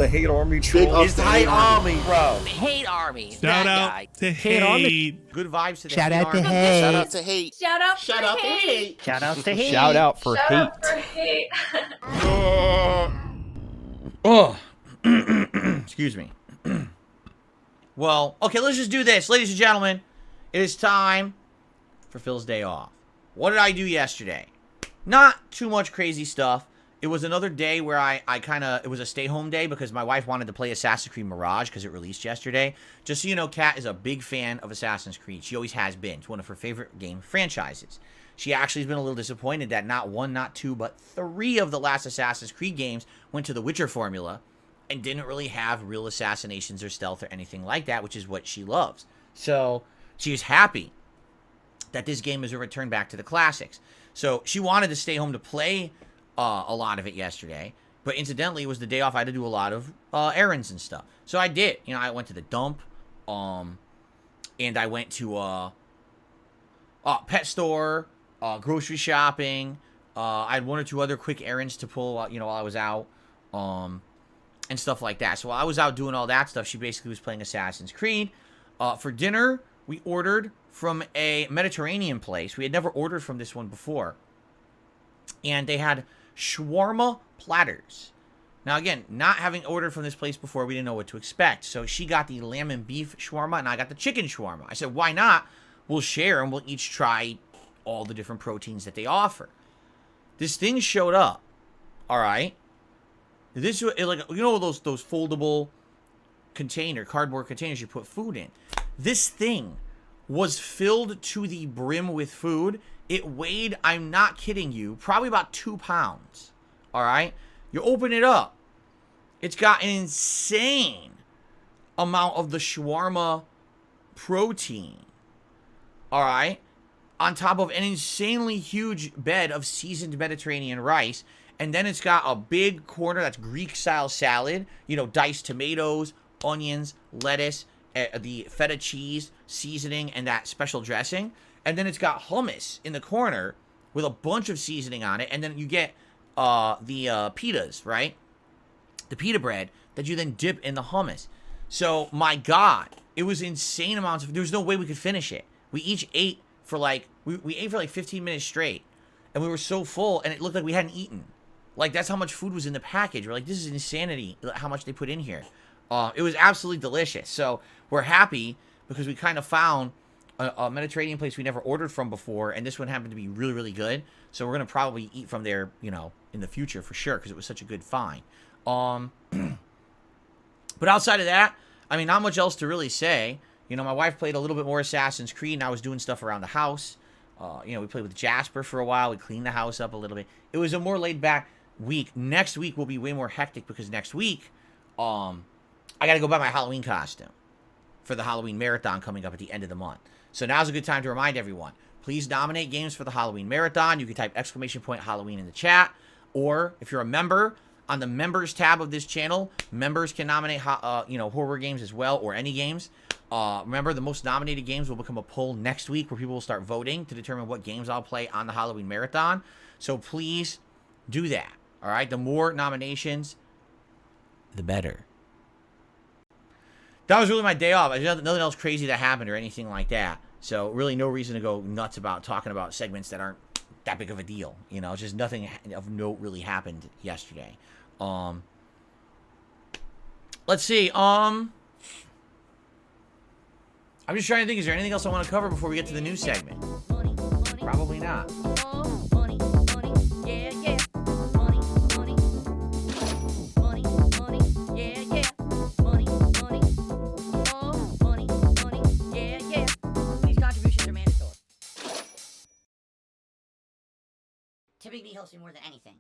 the hate army troll. It's the hate army, Bro. Hate army. Shout out to hate. Good vibes to the Shout hate out to army. hate. Shout out to hate. Shout out Shout for out to hate. hate. Shout out to hate. Shout out for Shout hate. out for hate. Oh. Excuse me. Well, okay, let's just do this. Ladies and gentlemen, it is time for Phil's day off. What did I do yesterday? Not too much crazy stuff. It was another day where I kind of, it was a stay-home day because my wife wanted to play Assassin's Creed Mirage because it released yesterday. Just so you know, Kat is a big fan of Assassin's Creed. She always has been. It's one of her favorite game franchises. She actually has been a little disappointed that not one, not two, but 3 of the last Assassin's Creed games went to the Witcher formula and didn't really have real assassinations or stealth or anything like that, which is what she loves. So she is happy that this game is a return back to the classics. So she wanted to stay home to play a lot of it yesterday. But incidentally, it was the day off. I had to do a lot of errands and stuff. So I did. You know, I went to the dump. And I went to pet store, grocery shopping. I had 1 or 2 other quick errands to pull, you know, while I was out. And stuff like that. So while I was out doing all that stuff, she basically was playing Assassin's Creed. For dinner, we ordered from a Mediterranean place. We had never ordered from this one before. And they had shawarma platters. Now, again, not having ordered from this place before, we didn't know what to expect. So she got the lamb and beef shawarma, and I got the chicken shawarma. I said, why not? We'll share, and we'll each try all the different proteins that they offer. This thing showed up. All right. This, like, you know, those foldable cardboard containers you put food in. This thing was filled to the brim with food. It weighed, I'm not kidding you, probably about 2 pounds. All right? You open it up. It's got an insane amount of the shawarma protein. All right? On top of an insanely huge bed of seasoned Mediterranean rice. And then it's got a big corner that's Greek-style salad. You know, diced tomatoes, onions, lettuce, the feta cheese, seasoning, and that special dressing. And then it's got hummus in the corner with a bunch of seasoning on it. And then you get the pitas, right? The pita bread that you then dip in the hummus. So, my God, it was insane amounts of... There was no way we could finish it. We each ate for like... We ate for like 15 minutes straight. And we were so full, and it looked like we hadn't eaten. Like, that's how much food was in the package. We're like, this is insanity, how much they put in here. It was absolutely delicious. So, we're happy because we kind of found a Mediterranean place we never ordered from before, and this one happened to be really, really good. So, we're going to probably eat from there, you know, in the future for sure, because it was such a good find. But outside of that, I mean, not much else to really say. You know, my wife played a little bit more Assassin's Creed, and I was doing stuff around the house. You know, we played with Jasper for a while. We cleaned the house up a little bit. It was a more laid-back week. Next week will be way more hectic because next week, I got to go buy my Halloween costume for the Halloween marathon coming up at the end of the month. So now's a good time to remind everyone. Please nominate games for the Halloween marathon. You can type !Halloween in the chat. Or if you're a member, on the members tab of this channel, members can nominate, you know, horror games as well, or any games. Remember, the most nominated games will become a poll next week where people will start voting to determine what games I'll play on the Halloween marathon. So please do that. All right? The more nominations, the better. That was really my day off. There's nothing else crazy that happened or anything like that. So really no reason to go nuts about talking about segments that aren't that big of a deal. You know, just nothing of note really happened yesterday. Let's see. I'm just trying to think, is there anything else I want to cover before we get to the news segment? Probably not. These contributions are mandatory. Typically helps me more than anything.